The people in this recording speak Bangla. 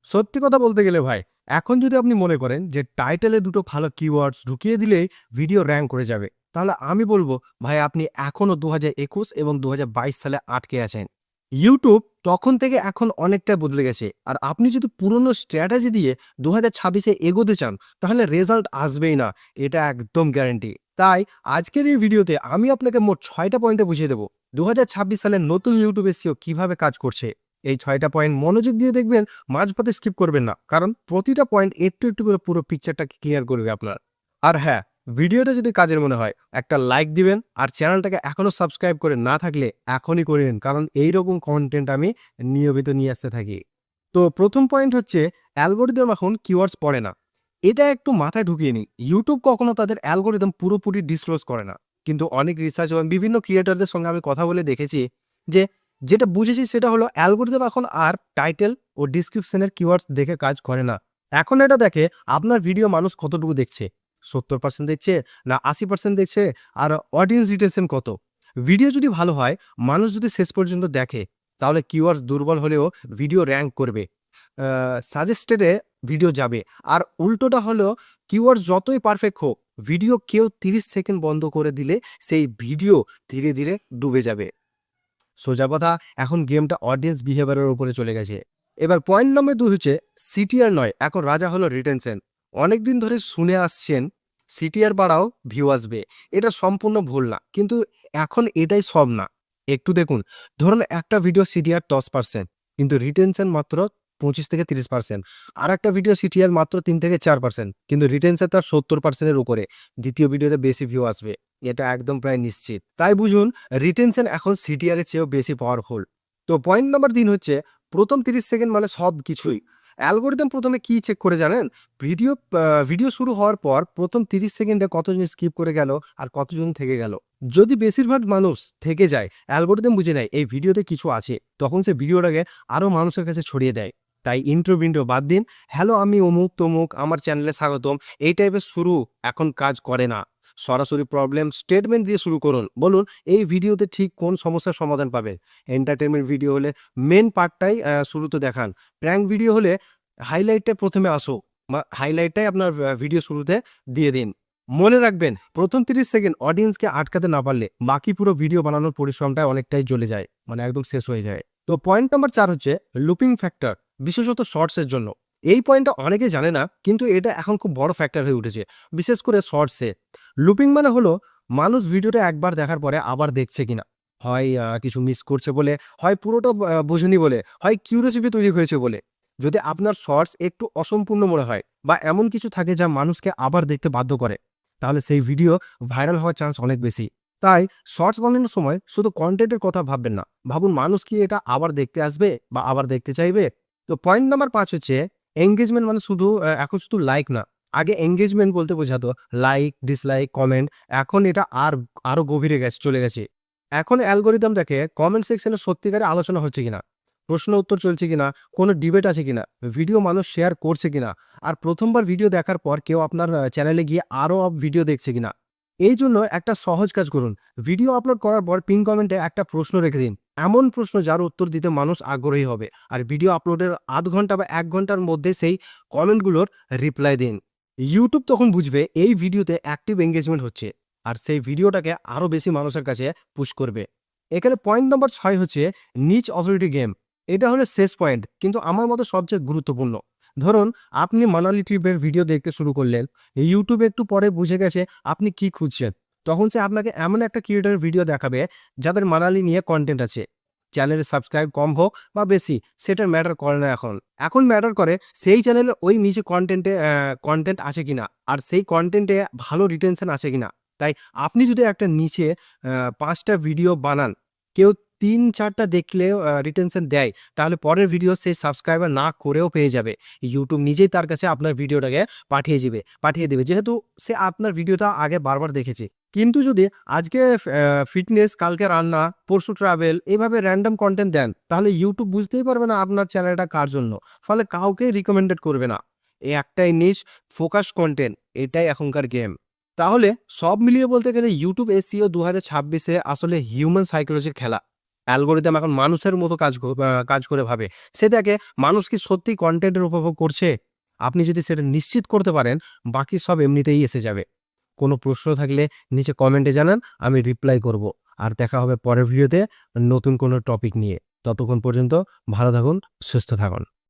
সত্যি কথা বলতে গেলে ভাই, এখন যদি আপনি মনে করেন যে টাইটেলে দুটো ভালো কিওয়ার্ডস ঢুকিয়ে দিলেই ভিডিও র‍্যাংক করে যাবে, তাহলে আমি বলব ভাই আপনি এখনো ২০২১ এবং ২০২২ সালে আটকে আছেন। YouTube তখন থেকে এখন অনেকটা বদলে গেছে। আর আপনি যদি পুরনো স্ট্র্যাটেজি দিয়ে ২০২৬ এ এগোতে চান, তাহলে রেজাল্ট আসবেই না। এটা একদম গ্যারান্টি। তাই আজকের এই ভিডিওতে আমি আপনাকে মোট ৬ টা পয়েন্টে বুঝিয়ে দেব ২০২৬ সালের নতুন YouTube SEO কিভাবে কাজ করছে। এই ৬ টা পয়েন্ট মনোযোগ দিয়ে দেখবেন, মাঝপথে স্কিপ করবেন না। কারণ প্রতিটা পয়েন্ট একটু, একটু করে পুরো পিকচারটাকে ক্লিয়ার করবে আপনার। আর হ্যাঁ, ভিডিওটা যদি কাজের মনে হয় একটা লাইক দিবেন আর চ্যানেলটাকে এখনো সাবস্ক্রাইব করে না থাকলে এখনই করে নিন। কারণ এইরকম কনটেন্ট আমি নিয়মিত নিয়ে আসতে থাকি। তো ১ম পয়েন্ট হচ্ছে অ্যালগরিদম এখন কিওয়ার্ডস পড়ে না। এটা একটু মাথায় ঢুকিয়ে নিন। YouTube কখনো তাদের অ্যালগরিদম পুরোপুরি ডিসক্লোজ করে না। কিন্তু অনেক রিসার্চ এবং বিভিন্ন ক্রিয়েটরদের সঙ্গে আমি কথা বলে দেখেছি যে যেটা বুঝেছি সেটা হলো অ্যালগরিদম এখন আর টাইটেল ও ডেসক্রিপশনের কিওয়ার্ডস দেখে কাজ করে না। এখন এটা দেখে আপনার ভিডিও মানুষ কতটুকু দেখছে। ৭০% দেখছে না ৮০% দেখছে, আর অডিয়েন্স রিটেনশন কত। ভিডিও যদি ভালো হয়, মানুষ যদি শেষ পর্যন্ত দেখে, তাহলে কিওয়ার্ডস দুর্বল হলেও ভিডিও র‍্যাংক করবে। সাজেস্টেডে ভিডিও যাবে। আর উল্টোটা হলো কিওয়ার্ডস যতই পারফেক্ট হোক, ভিডিও কেউ ৩০ সেকেন্ড বন্ধ করে দিলে সেই ভিডিও ধীরে, ধীরে ডুবে যাবে। সোজা কথা, এখন গেমটা অডিয়েন্স বিহেভিয়ারের উপরে চলে গেছে। এবার পয়েন্ট নম্বর ২ হচ্ছে সিটিআর নয়, এখন রাজা হলো রিটেনশন। অনেকদিন ধরে শুনে আসছেন সিটিআর বাড়াও ভিউ আসবে। এটা সম্পূর্ণ ভুল না। কিন্তু এখন এটাই সব না। একটু দেখুন, ধরুন একটা ভিডিও সিটিআর ১০%, কিন্তু রিটেনশন মাত্র ২৫-৩০%। আরেকটা ভিডিও সিটিআর মাত্র ৩-৪%, কিন্তু রিটেনশন তার ৭০% এর উপরে। দ্বিতীয় ভিডিওতে বেশি ভিউ আসবে। এটা একদম প্রায় নিশ্চিত। তাই বুঝুন, রিটেনশন এখন সিটিআর এর চেয়েও বেশি পাওয়ারফুল। তো পয়েন্ট নাম্বার ৩ হচ্ছে প্রথম ৩০ সেকেন্ড মানে সবকিছুই। অ্যালগরিদম প্রথমে কি চেক করে জানেন? ভিডিও ভিডিও শুরু হওয়ার পর প্রথম ৩০ সেকেন্ডে কতজন স্কিপ করে গেল আর কতজন থেকে গেল। যদি বেশিরভাগ মানুষ থেকে যায়, অ্যালগরিদম বুঝে নেয় এই ভিডিওতে কিছু আছে, তখন সে ভিডিওটাকে আরো মানুষের কাছে ছড়িয়ে দেয়। তাই ইন্ট্রো বাদ দিন। হ্যালো, আমি অমুক তমুক, আমার চ্যানেলে স্বাগতম, এই টাইপের শুরু এখন কাজ করে না। সরাসরি প্রবলেম স্টেটমেন্ট দিয়ে শুরু করুন। বলুন এই ভিডিওতে ঠিক কোন সমস্যার সমাধান পাবেন। এন্টারটেইনমেন্ট ভিডিও হলে মেইন পার্টটাই শুরুতে দেখান। প্র্যাঙ্ক ভিডিও হলে হাইলাইটটা প্রথমে আসুক, বা হাইলাইটটাই আপনার ভিডিও শুরুতে দিয়ে দিন। মনে রাখবেন, প্রথম ৩০ সেকেন্ড অডিয়েন্সকে আটকাতে না পারলে বাকি পুরো ভিডিও বানানোর পরিশ্রমটা অনেকটাই জ্বলে যায়, মানে একদম শেষ হয়ে যায়। তো পয়েন্ট নাম্বার ৪ হচ্ছে লুপিং ফ্যাক্টর, বিশেষত শর্টস এর জন্য। এই পয়েন্টটা অনেকে জানে না, কিন্তু এটা এখন খুব বড় ফ্যাক্টর হয়ে উঠেছে, বিশেষ করে শর্টসে। লুপিং মানে হলো মানুষ ভিডিওটা একবার দেখার পরে আবার দেখছে কিনা। হয় কিছু মিস করছে বলে, হয় পুরোটা বোঝেনি বলে, হয় কিউরিওসিটি তৈরি হয়েছে বলে। যদি আপনার শর্টস একটু অসম্পূর্ণ মনে হয় বা এমন কিছু থাকে যা মানুষকে আবার দেখতে বাধ্য করে, তাহলে সেই ভিডিও ভাইরাল হওয়ার চান্স অনেক বেশি। তাই শর্টস বানানোর সময় শুধু কনটেন্টের কথা ভাববেন না, ভাবুন মানুষ কি এটা আবার দেখতে আসবে বা আবার দেখতে চাইবে। তো পয়েন্ট নাম্বার ৫ হচ্ছে এনগেজমেন্ট, মানে শুধু এখন শুধু লাইক না। আগে এনগেজমেন্ট বলতে বোঝাতো লাইক, ডিসলাইক, কমেন্ট। এখন এটা আরো গভীরে চলে গেছে। এখন অ্যালগরিদম দেখে কমেন্ট সেকশনে সত্যিকারের আলোচনা হচ্ছে কিনা, প্রশ্ন উত্তর চলছে কিনা, কোনো ডিবেট আছে কিনা, ভিডিও মানুষ শেয়ার করছে কিনা, আর প্রথমবার ভিডিও দেখার পর কেউ আপনার চ্যানেলে গিয়ে আরো ভিডিও দেখছে কিনা। এই জন্য একটা সহজ কাজ করুন। ভিডিও আপলোড করার পর পিন কমেন্টে একটা প্রশ্ন রেখে দিন। এমন প্রশ্ন যার উত্তর দিতে মানুষ আগ্রহী হবে। আর ভিডিও আপলোডের আধ ঘন্টা বা ১ ঘন্টার মধ্যে সেই কমেন্টগুলোর রিপ্লাই দিন। ইউটিউব তখন বুঝবে এই ভিডিওতে অ্যাক্টিভ এনগেজমেন্ট হচ্ছে, আর সেই ভিডিওটাকে আরো বেশি মানুষের কাছে পুশ করবে। এখানে পয়েন্ট নাম্বার ৬ হচ্ছে নিচ অথরিটি গেম। এটা হলো শেষ পয়েন্ট, কিন্তু আমার মতে সবচেয়ে গুরুত্বপূর্ণ। ধরুন আপনি মানালি ট্রিপের ভিডিও দেখতে শুরু করলেন। ইউটিউব একটু পরে বুঝে গেছে আপনি কি খুঁজছেন। তখন সে আপনাকে এমন একটা ক্রিয়েটরের ভিডিও দেখাবে যাদের মানালি নিয়ে কনটেন্ট আছে। চ্যানেলের সাবস্ক্রাইব কম হোক বা বেশি, সেটা ম্যাটার করে না এখন। এখন ম্যাটার করে সেই চ্যানেলে ওই নিচে কনটেন্ট আছে কিনা, আর সেই কনটেন্টে ভালো রিটেনশন আছে কিনা। তাই আপনি যদি একটা নিচে ৫ টা ভিডিও বানান, কেউ ৩-৪ টা দেখলেও রিটেনশন দেয়, তাহলে পরের ভিডিও সে সাবস্ক্রাইবার না করেও পেয়ে যাবে। ইউটিউব নিজেই তার কাছে আপনার ভিডিওটাকে পাঠিয়ে দিবে, যেহেতু সে আপনার ভিডিওটা আগে বারবার দেখেছে। কিন্তু যদি আজকে ফিটনেস, কালকে রান্না, পরশু ট্রাভেল, এভাবে র‍্যান্ডম কনটেন্ট দেন, তাহলে ইউটিউব বুঝতেই পারবে না আপনার চ্যানেলটা কার জন্য। ফলে কাউকেই রিকমেন্ডেড করবে না। এই একটাই নিশ, ফোকাস কনটেন্ট, এটাই এখনকার গেম। তাহলে সব মিলিয়ে বলতে গেলে ইউটিউব এসইও ২০২৬ আসলে হিউম্যান সাইকোলজির খেলা। অ্যালগরিদম এখন মানুষের মতো কাজ করে ভাবে। সে দেখে মানুষ কি সত্যিই কনটেন্টের উপভোগ করছে? আপনি যদি সেটা নিশ্চিত করতে পারেন, বাকি সব এমনিতেই এসে যাবে। কোনো প্রশ্ন থাকলে নিচে কমেন্টে জানান, আমি রিপ্লাই করব। আর দেখা হবে পরের ভিডিওতে নতুন কোনো টপিক নিয়ে। ততক্ষণ পর্যন্ত ভালো থাকুন, সুস্থ থাকুন।